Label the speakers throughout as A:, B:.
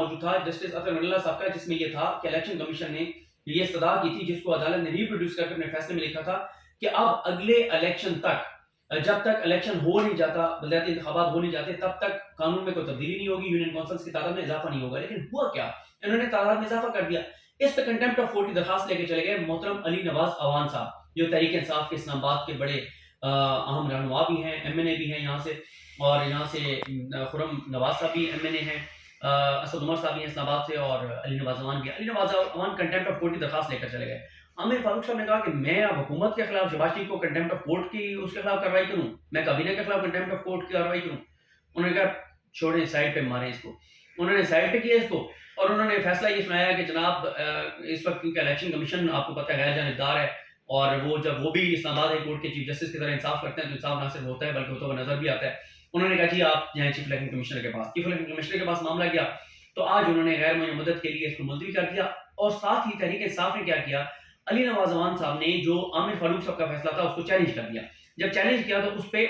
A: موجود تھا جسٹس اطہر من اللہ صاحب کا، جس میں یہ تھا کہ الیکشن کمیشن نے یہ استدعا کی تھی، جس کو عدالت نے ریپروڈیوس کر کے اپنے فیصلے میں لکھا تھا کہ اب اگلے الیکشن تک، جب تک الیکشن ہو نہیں جاتا، بلدیاتی انتخابات ہو نہیں جاتے، تب تک قانون میں کوئی تبدیلی نہیں ہوگی، یونین کونسلز کی تعداد میں اضافہ نہیں ہوگا۔ لیکن ہوا کیا، انہوں نے تعداد میں اضافہ کر دیا۔ اس پہ کنٹمپٹ آف کورٹ کی درخواست لے کے چلے گئے محترم علی نواز اعوان صاحب، جو تحریک انصاف کے اسلام آباد کے بڑے اہم رہنما بھی ہیں، ایم این اے بھی ہیں یہاں سے، اور یہاں سے خرم نواز صاحب بھی ایم این اے ہیں، اسد عمر صاحب بھی ہیں اسلام آباد سے، اور علی نواز اعوان بھی۔ Ali Nawaz Awan contempt of court کی درخواست لے کر چلے گئے۔ عامر فاروق صاحب نے کہا کہ میں اب حکومت کے خلاف شہباز شریف کو کنٹمپٹ آف کورٹ کی اس کے خلاف کارروائی کروں، میں کابینہ کے خلاف کنٹمپٹ آف کورٹ کی کارروائی کروں۔ انہوں نے کہا چھوڑیں، سائڈ پہ ماریں اس کو۔ انہوں نے سائڈ پہ کیا اس کو، اور انہوں نے فیصلہ یہ سنایا کہ جناب اس وقت کیونکہ الیکشن کمیشن آپ کو پتہ ہے غیر جانبدار ہے، اور وہ جب وہ بھی اسلام آباد ہائی کورٹ کے چیف جسٹس کی طرح انصاف کرتے ہیں تو انصاف نہ صرف ہوتا ہے بلکہ ہوتا ہوا نظر بھی آتا ہے۔ انہوں نے کہا جی آپ جائیں چیف الیکشن کمشنر کے پاس۔ چیف الیکشن کمشنر کے پاس معاملہ گیا تو آج انہوں نے غیر معینہ مدت کے لیے اس کو ملتوی کر دیا، اور ساتھ ہی تحریک انصاف نے کیا کیا، علی نواز اعوان صاحب نے جو عامر فاروق صاحب کا فیصلہ تھا اس کو چیلنج کر دیا۔ جب چیلنج کیا تو اس پہ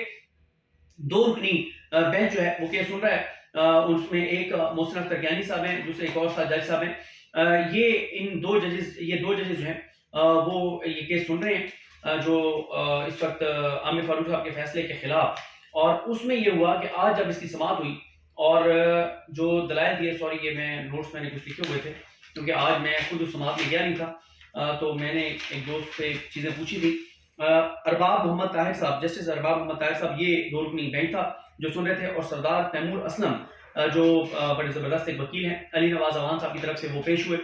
A: دو رکنی بینچ جو ہے وہ کیس سن رہا ہے، اس میں ایک محسن اختر کیانی صاحب ہیں، دوسرے ایک اور جج صاحب ہیں۔ یہ دو ججز جو ہیں وہ یہ کیس سن رہے ہیں جو اس وقت عامر فاروق صاحب کے فیصلے کے خلاف، اور اس میں یہ ہوا کہ آج جب اس کی سماعت ہوئی اور جو دلائل دیے، سوری یہ میں نوٹس میں نے کچھ لکھے ہوئے تھے کیونکہ آج میں خود اس سماعت میں گیا نہیں تھا، تو میں نے ایک دوست سے چیزیں پوچھی تھی۔ ارباب محمد طاہر صاحب، جسٹس ارباب محمد طاہر صاحب یہ دو رکنی بینچ تھا جو سن رہے تھے، اور سردار تیمور اسلم جو بڑے زبردست ایک وکیل ہیں علی نواز اعوان صاحب کی طرف سے، وہ پیش ہوئے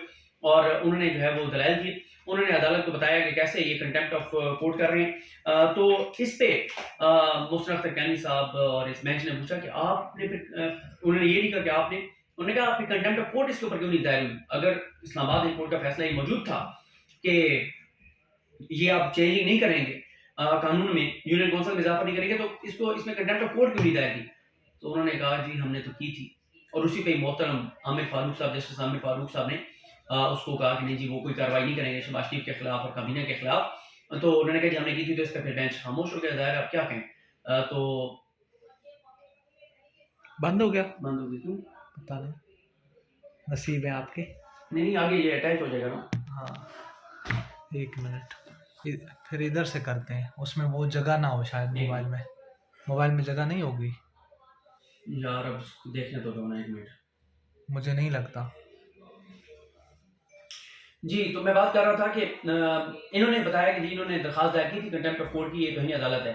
A: اور انہوں نے جو ہے وہ دلائل دیے۔ انہوں نے عدالت کو بتایا کہ کیسے یہ کنٹمپٹ آف کورٹ کر رہے ہیں۔ تو اس پہ محسن اختر کیانی صاحب اور اس بینچ نے پوچھا کہ آپ نے انہوں نے یہ نہیں کہا کہ آپ نے، انہوں نے کہا آپ کی کنٹمپٹ آف کورٹ اس کے اوپر کیوں نہیں دائر ہوئی؟ اگر اسلام آباد ہائی کورٹ کا فیصلہ یہ موجود تھا کہ یہ آپ چینج نہیں کریں گے قانون میں، یونین کونسل میں اضافہ نہیں کریں گے، تو اس میں کنٹمپٹ آف کورٹ کیوں نہیں دائر کی؟ تو انہوں نے کہا جی ہم نے تو کی تھی، اور اسی پہ محترم عامر فاروق صاحب، جسٹس عامر فاروق صاحب نے اس کو کہا کہ نہیں جی وہ کوئی کارروائی نہیں کریں گے شہباز شریف کے خلاف اور کابینہ کے خلاف۔ تو انہوں نے کہا جی ہم نے کی تھی، تو اس پہ پھر بینچ خاموش ہو گیا، ظاہر آپ کیا کہیں، تو
B: بند ہو گیا۔
A: کیوں
B: پتہ نہیں، نصیب ہے آپ کے۔
A: نہیں آگے یہ اٹیچ ہو جائے گا نا۔
B: ہاں ایک منٹ، پھر ادھر سے کرتے ہیں، اس میں وہ جگہ نہ ہو شاید، موبائل میں جگہ نہیں ہوگی
A: یار، اب دیکھنے تو دو نا ایک منٹ۔
B: مجھے نہیں لگتا۔
A: جی تو میں بات کر رہا تھا کہ انہوں نے بتایا کہ جی انہوں نے درخواست دائر کی تھی کنٹمپٹ آف کورٹ کی، یہ کہیں عدالت ہے۔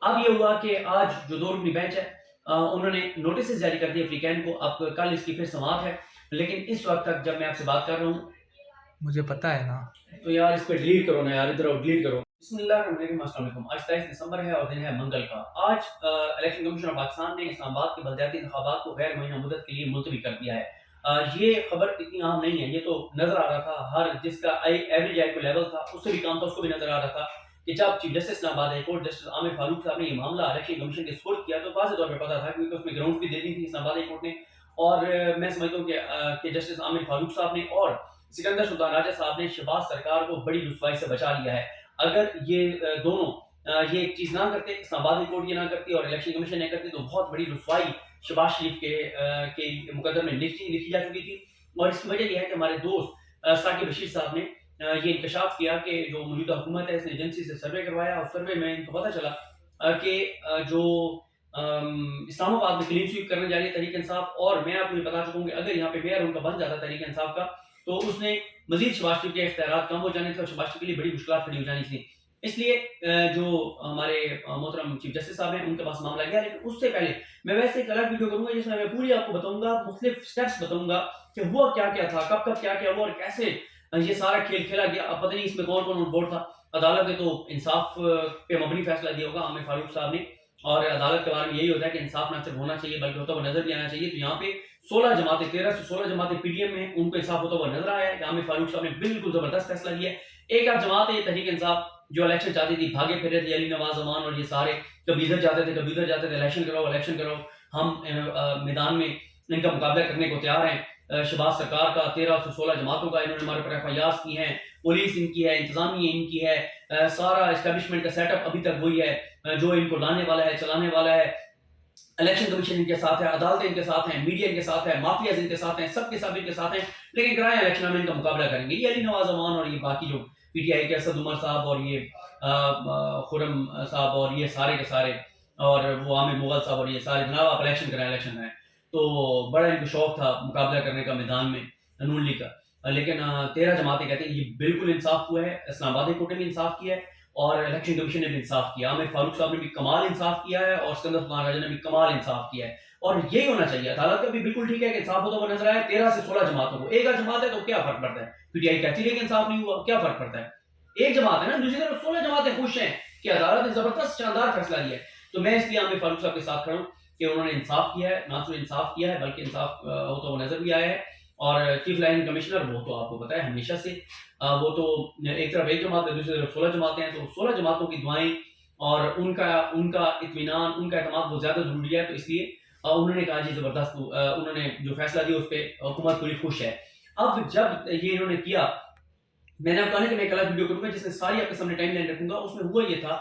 A: اب یہ ہوا کہ آج جو دو رکنی بینچ ہے انہوں نے نوٹسز جاری کر دیے فریقین کو، اب کل اس کی پھر سماعت ہے، لیکن اس وقت تک جب میں آپ سے بات کر رہا ہوں
B: مجھے پتا ہے نا۔
A: تو یار اس پہ ڈیلیٹ کرو نا یار، ادھر آؤ ڈیلیٹ کرو۔ بسم اللہ الرحمن الرحیم، السلام علیکم۔ آج 23 دسمبر ہے اور دن ہے منگل کا۔ آج الیکشن کمیشن آف پاکستان نے اسلام آباد کے بلدیاتی انتخابات کو غیر معینہ مدت کے لیے ملتوی کر دیا ہے۔ یہ خبر اتنی عام نہیں ہے، یہ تو نظر آ رہا تھا، ہر جس کا ایوریج آئی کو لیول تھا اس سے بھی کام تھا، اس کو بھی نظر آ رہا تھا کہ جب چیف جسٹس اسلام آباد ہائی کورٹ جسٹس عامر فاروق صاحب نے یہ معاملہ الیکشن کمیشن کے سپورٹ کیا تو واضح طور پہ پتا تھا، کیونکہ اس میں گراؤنڈ بھی دے دی تھی اسلام آباد ہائی کورٹ نے، اور میں سمجھتا ہوں کہ جسٹس عامر فاروق صاحب نے اور سکندر سلطان راجہ صاحب نے شہباز سرکار کو بڑی رسوائی سے بچا لیا ہے۔ اگر یہ دونوں یہ ایک چیز نہ کرتے، اسلام آباد ہائی کورٹ یہ نہ کرتی اور الیکشن کمیشن نہ کرتی، تو بہت بڑی رسوائی شہباز شریف کے مقدر میں لکھی جا چکی تھی۔ اور اس کی وجہ یہ ہے کہ ہمارے دوست ثاقب بشیر صاحب نے یہ انکشاف کیا کہ جو موجودہ حکومت ہے اس نے ایجنسی سے سروے کروایا، اور سروے میں ان کو پتہ چلا کہ جو اسلام آباد میں کلین سویپ کرنے جا رہی ہے تحریک انصاف، اور میں آپ کو یہ بتا چکا ہوں کہ اگر یہاں پہ میئر ان کا بن جاتا تحریک انصاف کا تو اس نے مزید شہباز شریف کے اختیارات کم ہو جانے تھے اور شہباز شریف کے لیے بڑی مشکلات کھڑی ہو جانی تھی۔ اس لیے جو ہمارے محترم چیف جسٹس صاحب ہیں ان کے پاس معاملہ گیا، لیکن اس سے پہلے میں ویسے ایک الگ ویڈیو کروں گا جس میں پوری آپ کو بتاؤں گا، مختلف سٹیپس بتاؤں گا کہ ہوا کیا کیا تھا، کب کب کیا کیا ہوا اور کیسے یہ سارا کھیل کھیلا گیا۔ اب پتہ نہیں اس میں کون کون آن بورڈ تھا۔ عدالت نے تو انصاف پہ مبنی فیصلہ دیا ہوگا عامر فاروق صاحب نے، اور عدالت کے بارے میں یہی ہوتا ہے کہ انصاف نہ صرف ہونا چاہیے بلکہ ہوتا ہوا نظر بھی آنا چاہیے۔ تو یہاں پہ 16 جماعتیں 13 سے 16 جماعتیں پی ڈی ایم میں ان کو انصاف ہوتا ہوا نظر آیا ہے کہ عامر فاروق صاحب نے بالکل زبردست فیصلہ لیا ہے۔ ایک آدھ جماعت ہے یہ تحریک انصاف جو الیکشن چاہتی تھی، بھاگے پھرے تھے علی نواز امان اور یہ سارے، کبھی ادھر جاتے تھے کبھی ادھر جاتے تھے، الیکشن کرو، ہم میدان میں ان کا مقابلہ کرنے کو تیار ہیں۔ شہباز سرکار کا 13 سے 16 جماعتوں کا انہوں نے ہمارے پر ایف آئی آرز کی ہیں، پولیس ان کی ہے، انتظامیہ ان کی ہے، سارا اسٹیبلشمنٹ کا سیٹ اپ ابھی تک وہی ہے جو ان کو لانے والا ہے، چلانے والا ہے۔ الیکشن کمیشن ان کے ساتھ ہے, عدالتیں ان کے ساتھ ہیں, میڈیا ان کے ساتھ ہے, مافیاز ان کے ساتھ ہیں, سب کے ساتھ ان کے ساتھ ہیں, لیکن کرائیں الیکشن میں ان کا مقابلہ کریں گے. یہ علی نواز امان اور یہ باقی جو پی ٹی آئی کے اسد عمر صاحب اور یہ خرم صاحب اور یہ سارے کے سارے اور وہ عامر مغل صاحب اور یہ سارے, جناب آپ الیکشن کرائیں. تو بڑا ان کو شوق تھا مقابلہ کرنے کا میدان میں نون لیگ کا, لیکن 13 جماعتیں کہتے ہیں یہ بالکل انصاف ہوا ہے. اسلام آباد کورٹ نے بھی انصاف کیا ہے اور الیکشن کمیشن نے بھی انصاف کیا. عامر فاروق صاحب نے بھی کمال انصاف کیا ہے اور سکندر سلطان راجہ نے بھی کمال انصاف کیا ہے, اور یہی ہونا چاہیے. عدالت کا بھی بالکل ٹھیک ہے کہ انصاف ہوتا ہوا نظر آیا 13 سے 16 جماعتوں کو. ایک جماعت ہے تو کیا فرق پڑتا ہے, پی ٹی آئی کہتی ہے کہ انصاف نہیں ہوا, کیا فرق پڑتا ہے؟ ایک جماعت ہے نا, دوسری طرف 16 جماعتیں خوش ہیں کہ عدالت نے زبردست شاندار فیصلہ لیا ہے. تو میں اس لیے عامر فاروق صاحب کے ساتھ کھڑا ہوں کہ انہوں نے انصاف کیا ہے, نہ صرف انصاف کیا ہے بلکہ انصاف ہوتا ہوا نظر بھی آیا ہے. اور چیف الیکشن کمشنر وہ تو آپ کو پتا ہے ہمیشہ سے وہ تو ایک طرف ایک جماعت ہے, دوسری طرف 16 جماعتیں ہیں, تو 16 جماعتوں کی دعائیں اور ان کا اطمینان, ان کا اعتماد بہت زیادہ ضروری ہے. تو اس لیے انہوں نے کہا جی زبردست, انہوں نے جو فیصلہ دیا اس پہ حکومت پوری خوش ہے. اب جب یہ انہوں نے کیا, میں نے آپ کہا کہ میں ایک الگ ویڈیو کروں گا جس میں ساری آپ کے سامنے ٹائم لائن رکھوں گا. اس میں ہوا یہ تھا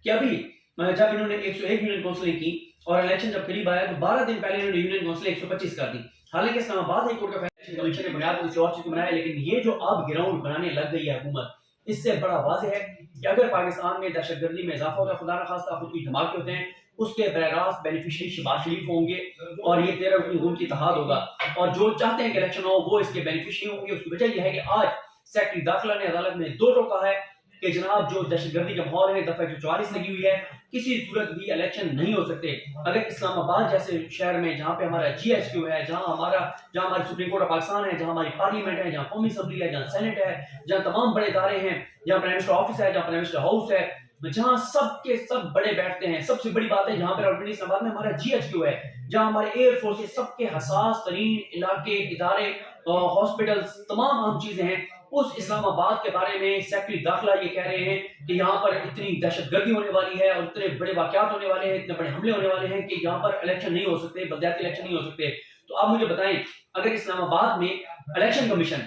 A: کہ ابھی جب انہوں نے 101 یونین کونسلنگ کی اور الیکشن جب قریب آیا تو 12 دن پہلے انہوں نے یونین کونسلنگ 125 کر دی. حالانکہ اسلام آباد ہائی کورٹ کا فیصلہ کمیشن نے بنیاد کسی اور چیز کو بنایا, لیکن یہ جو اب گراؤنڈ بنانے لگ گئی ہے حکومت, اس سے بڑا واضح ہے کہ اگر پاکستان میں دہشت گردی میں اضافہ ہوتا ہے, خدا نخواستہ خود کوئی دھماکے ہوتے ہیں, اس کے براہ راست بینیفیشری شہباز شریف ہوں گے اور یہ 13 رکنی حکومتی اتحاد ہوگا, اور جو چاہتے ہیں کہ الیکشن ہو وہ اس کے بینیفیشری ہوں گے. اس کی وجہ یہ ہے کہ آج سیکرٹری داخلہ نے عدالت میں 2 ٹوکا ہے کہ جناب جو دہشت گردی کا ماحول ہے, دفعہ 144 لگی ہوئی ہے, کسی صورت بھی الیکشن نہیں ہو سکتے. اگر اسلام آباد جیسے شہر میں جہاں پہ ہمارا جی ایچ کیو ہے, جہاں ہماری سپریم کورٹ آف پاکستان ہے, جہاں ہماری پارلیمنٹ ہے, جہاں قومی اسمبلی ہے, جہاں سینٹ ہے, جہاں تمام بڑے ادارے ہیں, جہاں پرائم منسٹر آفس ہے, جہاں پرائم منسٹر ہاؤس ہے, جہاں سب کے سب بڑے بیٹھتے ہیں. سب سے بڑی بات ہے جہاں پہ آلریڈی اسلام آباد میں ہمارا جی ایچ کیو ہے, جہاں ہمارے ایئر فورس کے سب کے حساس ترین علاقے, ادارے, ہاسپٹلز, تمام اہم چیزیں ہیں. اس اسلام آباد کے بارے میں سیکرٹری داخلہ یہ کہہ رہے ہیں کہ یہاں پر اتنی دہشت گردی ہونے والی ہے اور اتنے بڑے واقعات ہونے والے ہیں, اتنے بڑے حملے ہونے والے ہیں کہ یہاں پر الیکشن نہیں ہو سکتے, بلدیاتی الیکشن نہیں ہو سکتے. تو آپ مجھے بتائیں, اگر اسلام آباد میں الیکشن کمیشن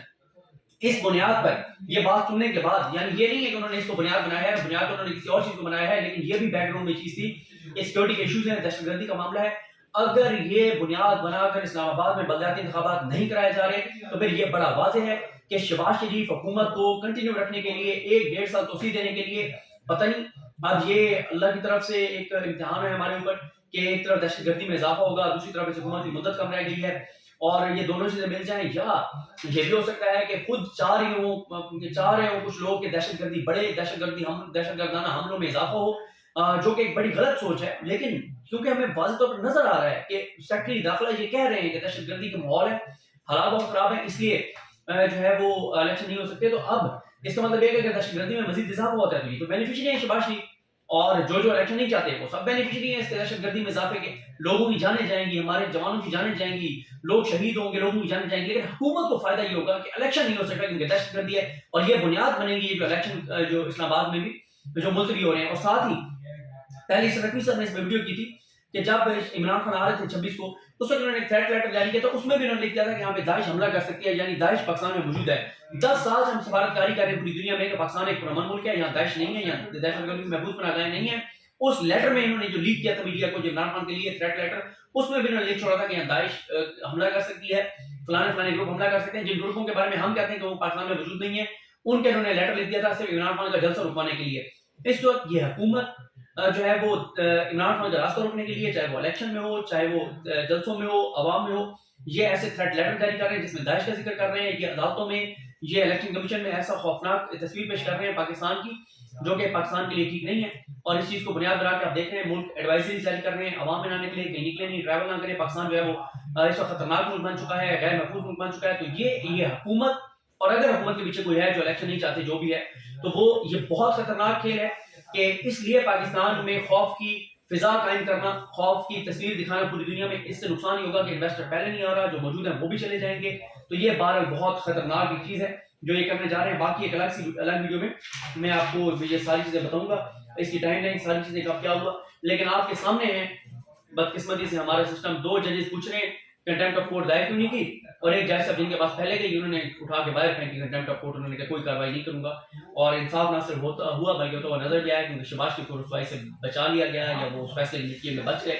A: اس بنیاد پر یہ بات سننے کے بعد, یعنی یہ نہیں ہے کہ انہوں نے اس کو بنیاد بنایا ہے, بنیاد انہوں نے کسی اور چیز کو بنایا ہے, لیکن یہ بھی بیک گراؤنڈ میں چیز تھی, یہ سیکورٹی کے ایشوز ہیں, دہشت گردی کا معاملہ ہے. اگر یہ بنیاد بنا کر اسلام آباد میں بلدیاتی انتخابات نہیں کرائے جا رہے تو پھر یہ بڑا واضح ہے کہ شہباز شریف حکومت کو کنٹینیو رکھنے کے لیے 1-1.5 سال توسیع دینے کے لیے پتہ نہیں, اب یہ اللہ کی طرف سے ایک امتحان ہے ہمارے اوپر کہ ایک طرف دہشت گردی میں اضافہ ہوگا, دوسری طرف اس حکومت کی مدت کم رہ گئی ہے, اور یہ دونوں چیزیں مل جائیں, یا یہ بھی ہو سکتا ہے کہ خود چاہ رہے ہوں کچھ لوگ کہ دہشت گردی بڑے, دہشت گردانہ حملوں میں اضافہ ہو, جو کہ ایک بڑی غلط سوچ ہے. لیکن کیونکہ ہمیں واضح طور پر نظر آ رہا ہے کہ سیکرٹری داخلہ یہ کہہ رہے ہیں کہ دہشت گردی کا ماحول ہے, حالات بہت خراب ہیں, اس لیے جو ہے وہ الیکشن نہیں ہو سکتے. تو اب اس کا مطلب یہ ہے کہ دہشت گردی میں مزید اضافہ ہوتا ہے تو یہ تو بینیفیشری ہیں شہباز شریف, اور جو الیکشن نہیں چاہتے وہ سب بینیفیشری ہیں اس دہشت گردی میں اضافے کے. لوگوں کی جانیں جائیں گی, ہمارے جوانوں کی جانیں جائیں گی, لوگ شہید ہوں گے, لوگوں کی جانیں جائیں گی, لیکن حکومت کو فائدہ یہ ہوگا کہ الیکشن نہیں ہو سکتا کیونکہ دہشت گردی ہے, اور یہ بنیاد بنے گی جو الیکشن جو اسلام آباد میں بھی جو ملتوی ہو رہے ہیں. اور ساتھ ہی پہلی سرکوی صاحب نے اس میں ویڈیو کی تھی کہ جب عمران خان آ رہے تھے 26 کو, اس وقت انہوں نے تھریٹ لیٹر جاری کیا, تو اس میں بھی انہوں نے لکھا تھا کہ یہاں پہ داعش حملہ کر سکتی ہے, یعنی داعش پاکستان میں موجود ہے. 10 سال سے ہم سفارتکاری کر رہے ہیں پوری دنیا میں کہ پاکستان ایک پرامن ملک ہے, یہاں داعش نہیں ہے, یہاں دہشت گردی محفوظ پناہ نہیں ہے. اس لیٹر میں انہوں نے جو لیک کیا تھا میڈیا کو, جو عمران خان کے لیے تھریٹ لیٹر, اس میں بھی انہوں نے لکھ چھوڑا تھا کہ یہاں داعش حملہ کر سکتی ہے, فلانے گروپ حملہ کر سکتے ہیں, جن گروپوں کے بارے میں ہم کہتے ہیں کہ وہ پاکستان میں موجود نہیں ہے, ان کے انہوں نے لیٹر لکھ دیا تھا صرف عمران خان کا جلسہ رکوانے کے لیے. اس وقت یہ حکومت جو ہے وہ عمران خان کا راستہ روکنے کے لیے, چاہے وہ الیکشن میں ہو, چاہے وہ جلسوں میں ہو, عوام میں ہو, یہ ایسے تھریٹ لیٹر جاری کر رہے ہیں جس میں داعش کا ذکر کر رہے ہیں. یہ عدالتوں میں, یہ الیکشن کمیشن میں ایسا خوفناک تصویر پیش کر رہے ہیں پاکستان کی جو کہ پاکستان کے لیے ٹھیک نہیں ہے. اور اس چیز کو بنیاد بنا کے آپ دیکھ رہے ہیں ملک ایڈوائزری جاری کر رہے ہیں عوام میں نہ نکلے, کہیں نکلے نہیں, ٹریول نہ کرے. پاکستان جو ہے وہ اس وقت خطرناک ملک بن چکا ہے, غیر محفوظ ملک بن چکا ہے. تو یہ حکومت, اور اگر حکومت کے پیچھے کوئی ہے جو الیکشن نہیں چاہتے جو بھی ہے, تو وہ یہ بہت خطرناک کھیل ہے کہ اس لیے پاکستان میں خوف کی فضا قائم کرنا, خوف کی تصویر دکھانا پوری دنیا میں. اس سے نقصان یہ ہوگا کہ انویسٹر پہلے نہیں آ رہا, جو موجود ہیں وہ بھی چلے جائیں گے. تو یہ بہرحال بہت خطرناک ایک چیز ہے جو یہ کرنے جا رہے ہیں. باقی ایک الگ ویڈیو میں آپ کو یہ ساری چیزیں بتاؤں گا, اس کی ٹائم لائن ساری چیزیں کب کیا ہوا. لیکن آپ کے سامنے ہیں بدقسمتی سے ہمارا سسٹم, 2 ججز پوچھ رہے ہیں کنٹمپٹ آف کورٹ دائر کیوں نہیں کی, اور ایک جج صاحب جن کے پاس پہلے گئی انہوں نے اٹھا کے باہر پھینکی کنٹمپٹ آف کورٹ. انہوں نے کہا کوئی کارروائی نہیں کروں گا, اور انصاف نہ صرف ہوا بلکہ ہوتا ہوا نظر بھی آیا کیونکہ شہباز شریف کو رسوائی سے بچا لیا گیا, یا وہ اس فیصلے کی مٹی میں بچ گئے.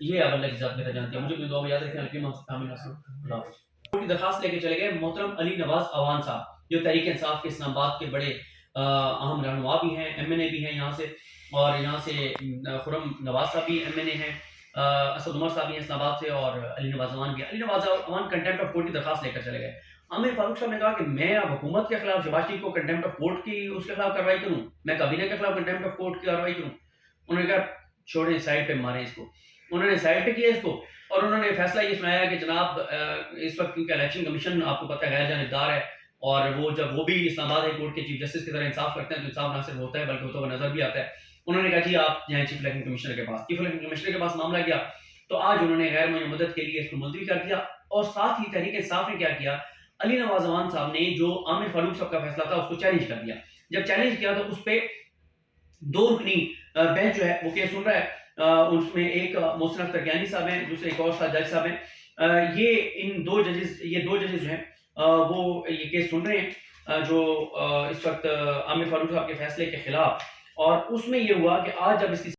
A: یہ اب اللہ کی ذات بہتر جانتی ہے. مجھے اپنی دعا میں یاد رکھیں. الفیم اللہ حافظ. کی درخواست لے کے چلے گئے محترم علی نواز اوان صاحب, جو تحریک انصاف کے اسلام آباد کے بڑے اہم رہنما بھی ہیں, ایم این اے بھی ہیں یہاں سے, اور یہاں سے خرم نواز صاحب بھی ایم این اے ہیں, اسد عمر صاحب بھی ہیں اسلام آباد سے, اور علی نواز اوان بھی. Ali Nawaz Awan contempt of court کی درخواست لے کر چلے گئے. عامر فاروق صاحب نے کہا کہ میں اب حکومت کے خلاف شہباز شریف کو کنٹمپٹ آف کورٹ کی اس کے خلاف کارروائی کروں, میں کابینہ کے خلاف کنٹمپٹ آف کورٹ کی کارروائی کروں. انہوں نے کہا چھوڑیں, سائڈ پہ ماریں اس کو. انہوں نے سائڈ پہ کیا اس کو, اور انہوں نے فیصلہ یہ سنایا کہ جناب اس وقت کیونکہ الیکشن کمیشن آپ کو پتہ ہے غیر جانبدار ہے, اور وہ جب وہ بھی اسلام آباد ہائی کورٹ کے چیف جسٹس کی طرح انصاف کرتے ہیں تو انصاف نہ صرف ہوتا ہے بلکہ ہوتا ہوا نظر بھی آتا ہے. انہوں نے کہا جی آپ جائیں چیف الیکشن کمیشنر کے پاس. چیف الیکشن کمیشنر کے پاس معاملہ گیا تو آج انہوں نے غیر معینہ مدت کے لیے اس کو ملتوی کر دیا. اور ساتھ ہی تحریک انصاف نے کیا کیا, علی نواز اوان صاحب نے جو عامر فاروق صاحب کا فیصلہ تھا اس کو چیلنج کر دیا. جب چیلنج کیا تو اس پہ 2 رکنی بینچ جو ہے وہ کیس سن رہا ہے. اس میں ایک محسن اختر کیانی صاحب ہیں, دوسرے ایک اور جج صاحب ہیں. یہ 2 ججز جو ہیں وہ یہ کیس سن رہے ہیں جو اس وقت عامر فاروق صاحب کے فیصلے کے خلاف. اور اس میں یہ ہوا کہ آج جب اس کی